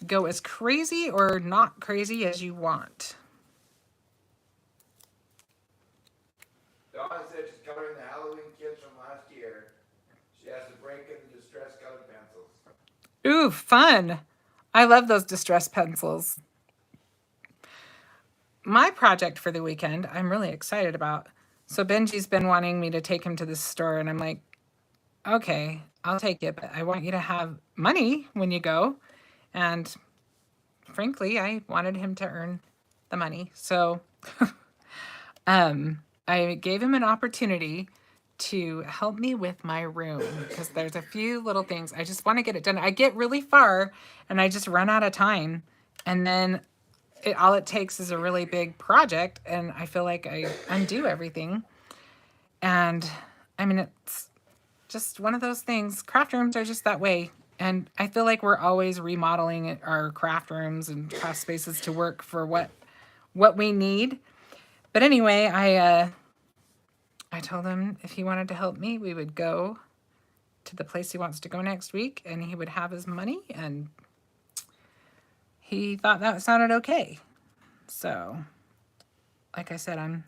[SPEAKER 1] go as crazy or not crazy as you want.
[SPEAKER 2] Donna said she's coloring the Halloween kids from last year. She has to break in the distress colored pencils.
[SPEAKER 1] Ooh, fun. I love those distress pencils. My project for the weekend, I'm really excited about. So Benji's been wanting me to take him to the store, and I'm like, okay, I'll take it, but I want you to have money when you go. And frankly, I wanted him to earn the money. So I gave him an opportunity to help me with my room, because there's a few little things. I just want to get it done. I get really far and I just run out of time. And then all it takes is a really big project, and I feel like I undo everything. And I mean, it's just one of those things. Craft rooms are just that way. And I feel like we're always remodeling our craft rooms and craft spaces to work for what we need. But anyway, I told him if he wanted to help me, we would go to the place he wants to go next week, and he would have his money, and he thought that sounded okay. So, like I said, I'm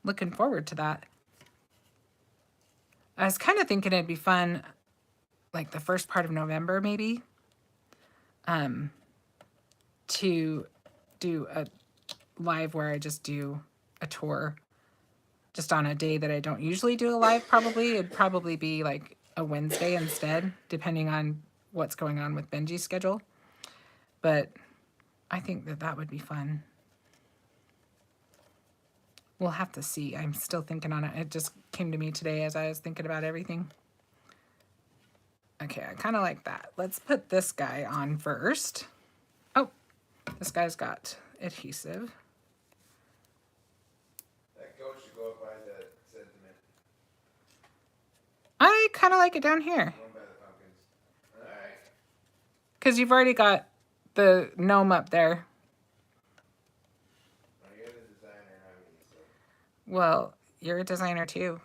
[SPEAKER 1] looking forward to that. I was kind of thinking it'd be fun. like the first part of November maybe, to do a live where I just do a tour just on a day that I don't usually do a live. Probably it'd probably be like a Wednesday instead, depending on what's going on with Benji's schedule. But I think that that would be fun. We'll have to see. I'm still thinking on it. It just came to me today as I was thinking about everything. Okay, I kind of like that. Let's put this guy on first. Oh, this guy's got adhesive.
[SPEAKER 2] That goat should go up by the sentiment.
[SPEAKER 1] I kind of like it down here.
[SPEAKER 2] Going by the pumpkins. Alright.
[SPEAKER 1] Because you've already got the gnome up there.
[SPEAKER 2] Well, you're the designer, not me, so.
[SPEAKER 1] Well, you're a designer too.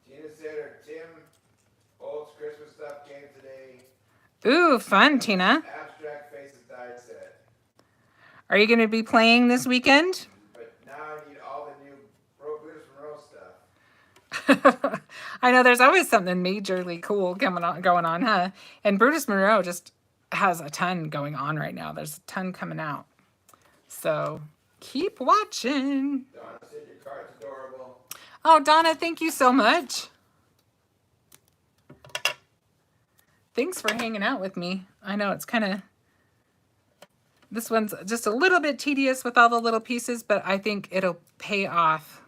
[SPEAKER 2] Tina said her Tim Holtz Christmas stuff came today.
[SPEAKER 1] Ooh, fun, Tina.
[SPEAKER 2] Abstract Faces die set.
[SPEAKER 1] Are you going to be playing this weekend?
[SPEAKER 2] But now I need all the new Bruce Monroe stuff.
[SPEAKER 1] I know there's always something majorly cool going on, huh? And Brutus Monroe just has a ton going on right now. There's a ton coming out. So keep watching.
[SPEAKER 2] Donna said your card's adorable.
[SPEAKER 1] Oh, Donna, thank you so much. Thanks for hanging out with me. I know it's kind of... This one's just a little bit tedious with all the little pieces, but I think it'll pay off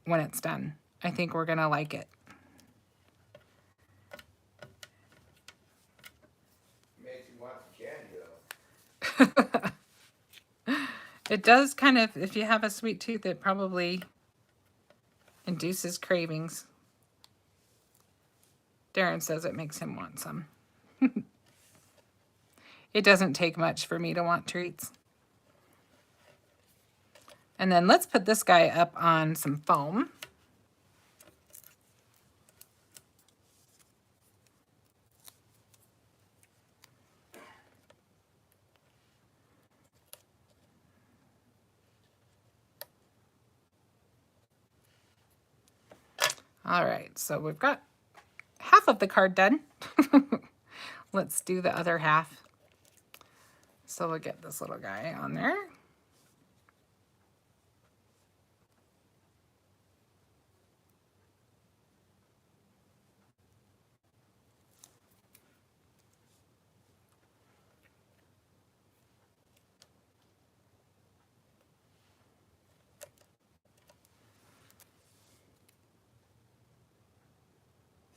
[SPEAKER 1] when it's done. I think we're going to like it.
[SPEAKER 2] Makes you want some candy, though.
[SPEAKER 1] It does kind of, if you have a sweet tooth, it probably induces cravings. Darren says it makes him want some. It doesn't take much for me to want treats. And then let's put this guy up on some foam. All right, so we've got half of the card done. Let's do the other half. So we'll get this little guy on there.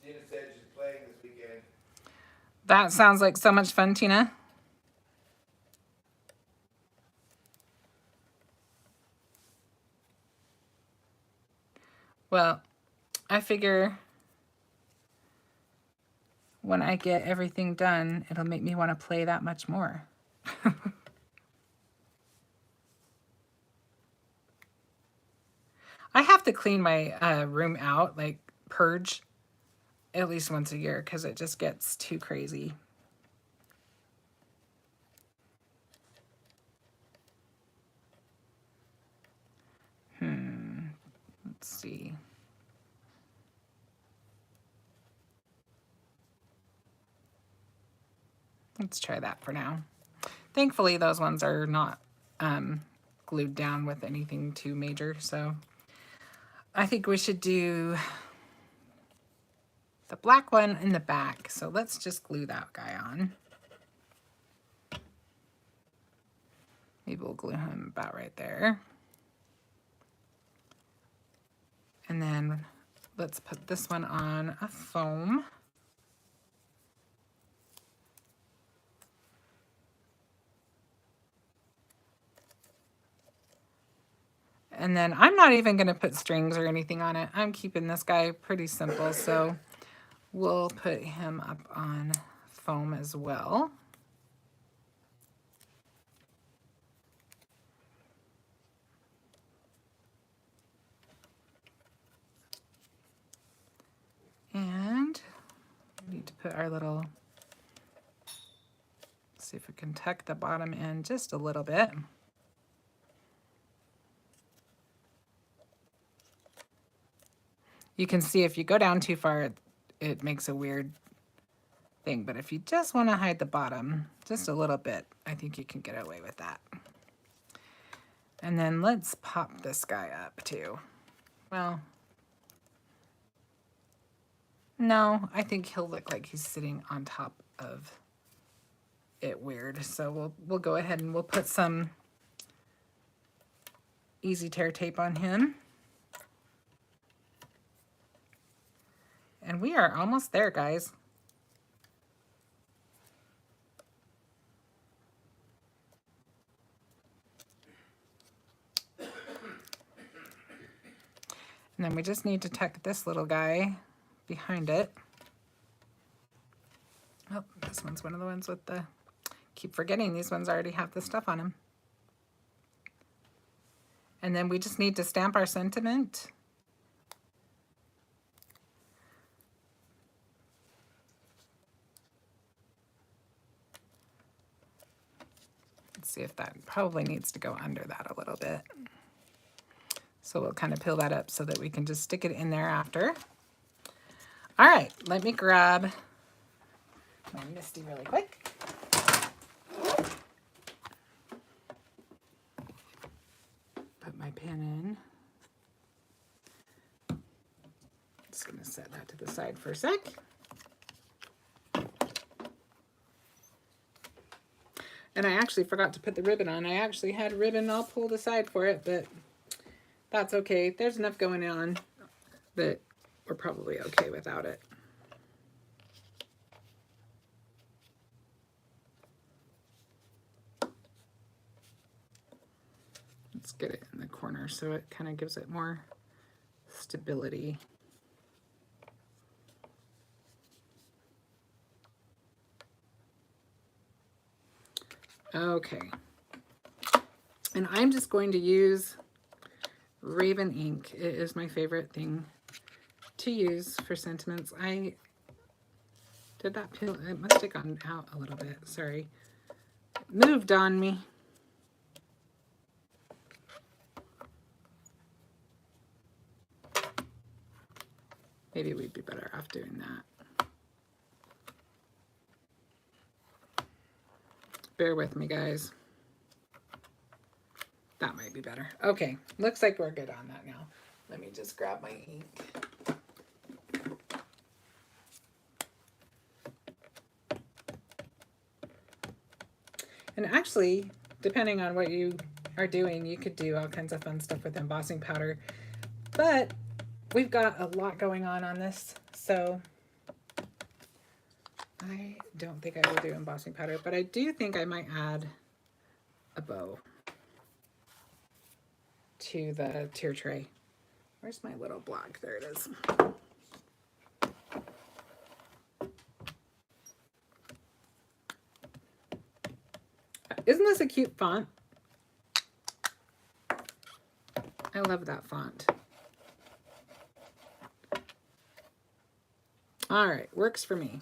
[SPEAKER 2] Tina said she's playing this weekend.
[SPEAKER 1] That sounds like so much fun, Tina. Well, I figure when I get everything done, it'll make me want to play that much more. I have to clean my room out, like purge, at least once a year because it just gets too crazy. Let's see. Let's try that for now. Thankfully, those ones are not glued down with anything too major, so I think we should do the black one in the back. So let's just glue that guy on. Maybe we'll glue him about right there. And then let's put this one on a foam. And then I'm not even going to put strings or anything on it. I'm keeping this guy pretty simple, so we'll put him up on foam as well. And we need to put our little, see if we can tuck the bottom in just a little bit. You can see if you go down too far, it makes a weird thing. But if you just want to hide the bottom just a little bit, I think you can get away with that. And then let's pop this guy up too. Well, no, I think he'll look like he's sitting on top of it weird. So we'll go ahead and we'll put some easy tear tape on him. And we are almost there, guys. And then we just need to tuck this little guy behind it. Oh, this one's one of the ones with the, keep forgetting these ones already have the stuff on them. And then we just need to stamp our sentiment. Let's see if that probably needs to go under that a little bit. So we'll kind of peel that up so that we can just stick it in there after. All right, let me grab my Misty really quick. Put my pen in. Just gonna set that to the side for a sec. And I actually forgot to put the ribbon on. I actually had ribbon all pulled aside for it, but that's okay. There's enough going on that we're probably okay without it. Let's get it in the corner so it kind of gives it more stability. Okay. And I'm just going to use Raven ink. It is my favorite thing to use for sentiments. I did that peel, it must have gone out a little bit, sorry. Moved on me. Maybe we'd be better off doing that. Bear with me, guys. That might be better. Okay, looks like we're good on that now. Let me just grab my ink. And actually, depending on what you are doing, you could do all kinds of fun stuff with embossing powder. But we've got a lot going on this, so I don't think I will do embossing powder, but I do think I might add a bow to the tier tray. Where's my little block? There it is. Isn't this a cute font? I love that font. All right, works for me.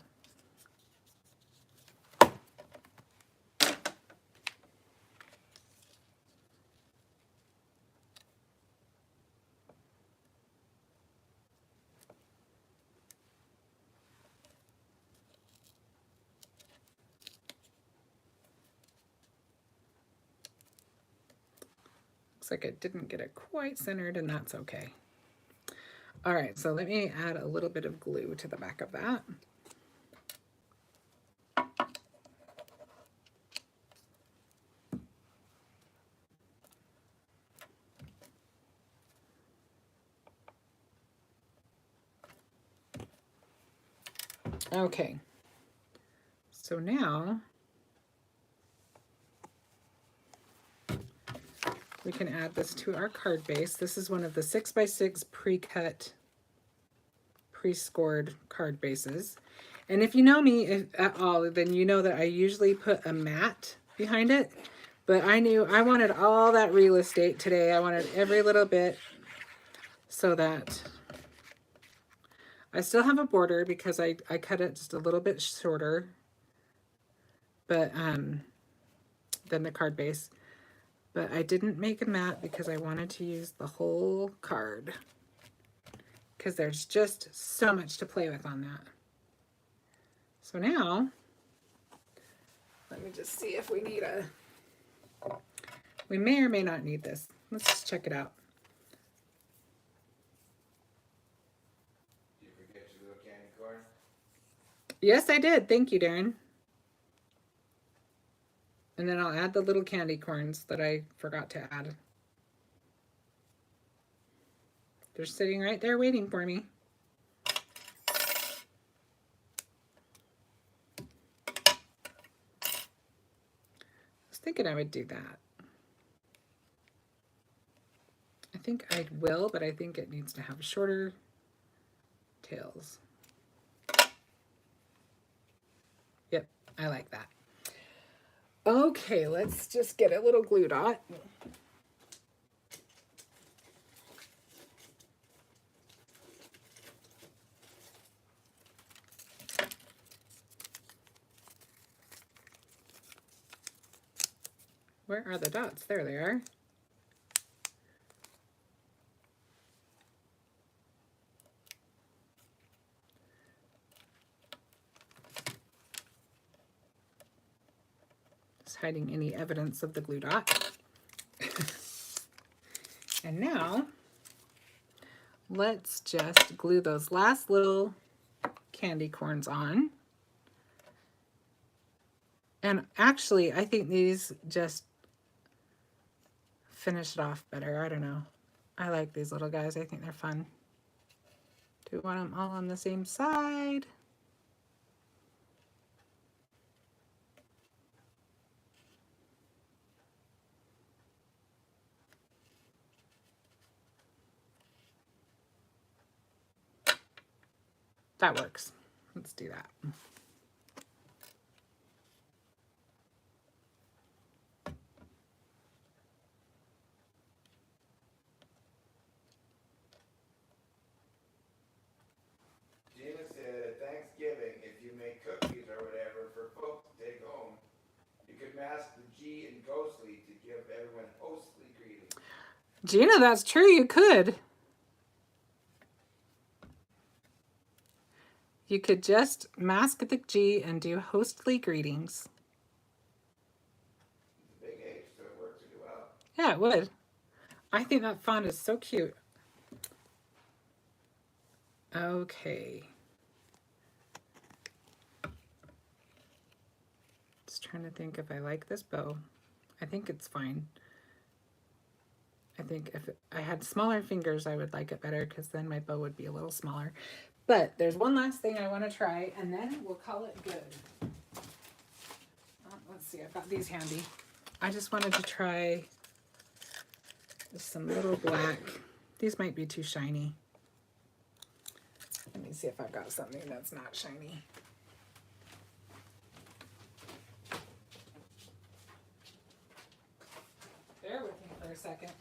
[SPEAKER 1] Looks like it didn't get it quite centered, and that's okay. All right, so let me add a little bit of glue to the back of that. Okay, so now we can add this to our card base. This is one of the 6x6 pre-cut, pre-scored card bases. And if you know me at all, then you know that I usually put a mat behind it. But I knew I wanted all that real estate today. I wanted every little bit so that I still have a border because I cut it just a little bit shorter, but than the card base. But I didn't make a mat because I wanted to use the whole card, because there's just so much to play with on that. So now, let me just see if we need we may or may not need this. Let's just check it out.
[SPEAKER 2] Did you forget your little candy corn?
[SPEAKER 1] Yes, I did. Thank you, Darren. And then I'll add the little candy corns that I forgot to add. They're sitting right there waiting for me. I was thinking I would do that. I think I will, but I think it needs to have shorter tails. Yep, I like that. Okay, let's just get a little glue dot. Where are the dots? There they are. Just hiding any evidence of the glue dot. And now, let's just glue those last little candy corns on. And actually, I think these just finish it off better. I don't know. I like these little guys. I think they're fun. Do we want them all on the same side? That works. Let's do that.
[SPEAKER 2] Gina said at Thanksgiving, if you make cookies or whatever for folks to take home, you could mask the G in ghostly to give everyone hostly greetings.
[SPEAKER 1] Gina, that's true. You could. You could just mask the G and do hostly greetings.
[SPEAKER 2] It's a big H, so it works really well.
[SPEAKER 1] Yeah, it would. I think that font is so cute. Okay. Just trying to think if I like this bow. I think it's fine. I think if I had smaller fingers, I would like it better, because then my bow would be a little smaller. But there's one last thing I want to try, and then we'll call it good. Let's see, I've got these handy. I just wanted to try some little black. These might be too shiny. Let me see if I've got something that's not shiny. Bear with me for a second.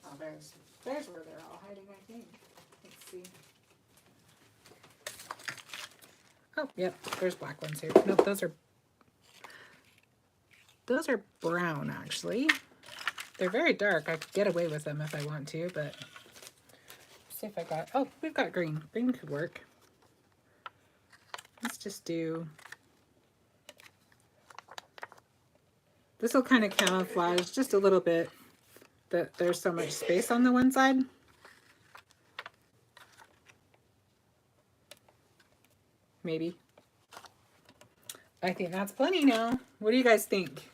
[SPEAKER 1] Oh, there's where they're all hiding, I think. Let's see. Oh, yep, there's black ones here. Nope, those are brown, actually. They're very dark. I could get away with them if I want to, but let's see if I got, oh, we've got green. Green could work. Let's just do, this will kind of camouflage just a little bit that there's so much space on the one side. Maybe. I think that's plenty now. What do you guys think?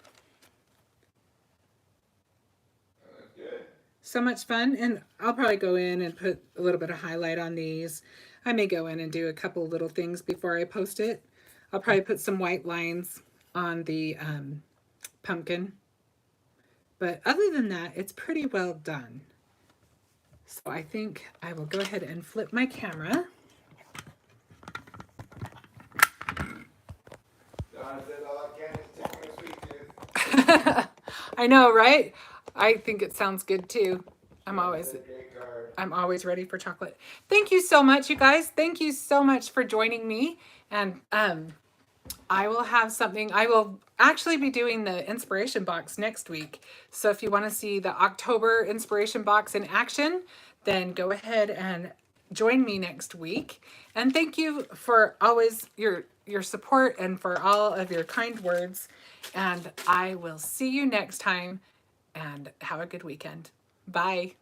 [SPEAKER 2] Good.
[SPEAKER 1] So much fun. And I'll probably go in and put a little bit of highlight on these. I may go in and do a couple little things before I post it. I'll probably put some white lines on the pumpkin. But other than that, it's pretty well done. So I think I will go ahead and flip my camera.
[SPEAKER 2] Donna said all I can is tickle a sweet tooth.
[SPEAKER 1] I know, right? I think it sounds good too. I'm always,
[SPEAKER 2] That's a great card.
[SPEAKER 1] I'm always ready for chocolate. Thank you so much, you guys. Thank you so much for joining me. And I will have something. I will actually be doing the inspiration box next week. So if you want to see the October inspiration box in action, then go ahead and join me next week. And thank you for always your support and for all of your kind words. And I will see you next time, and have a good weekend. Bye.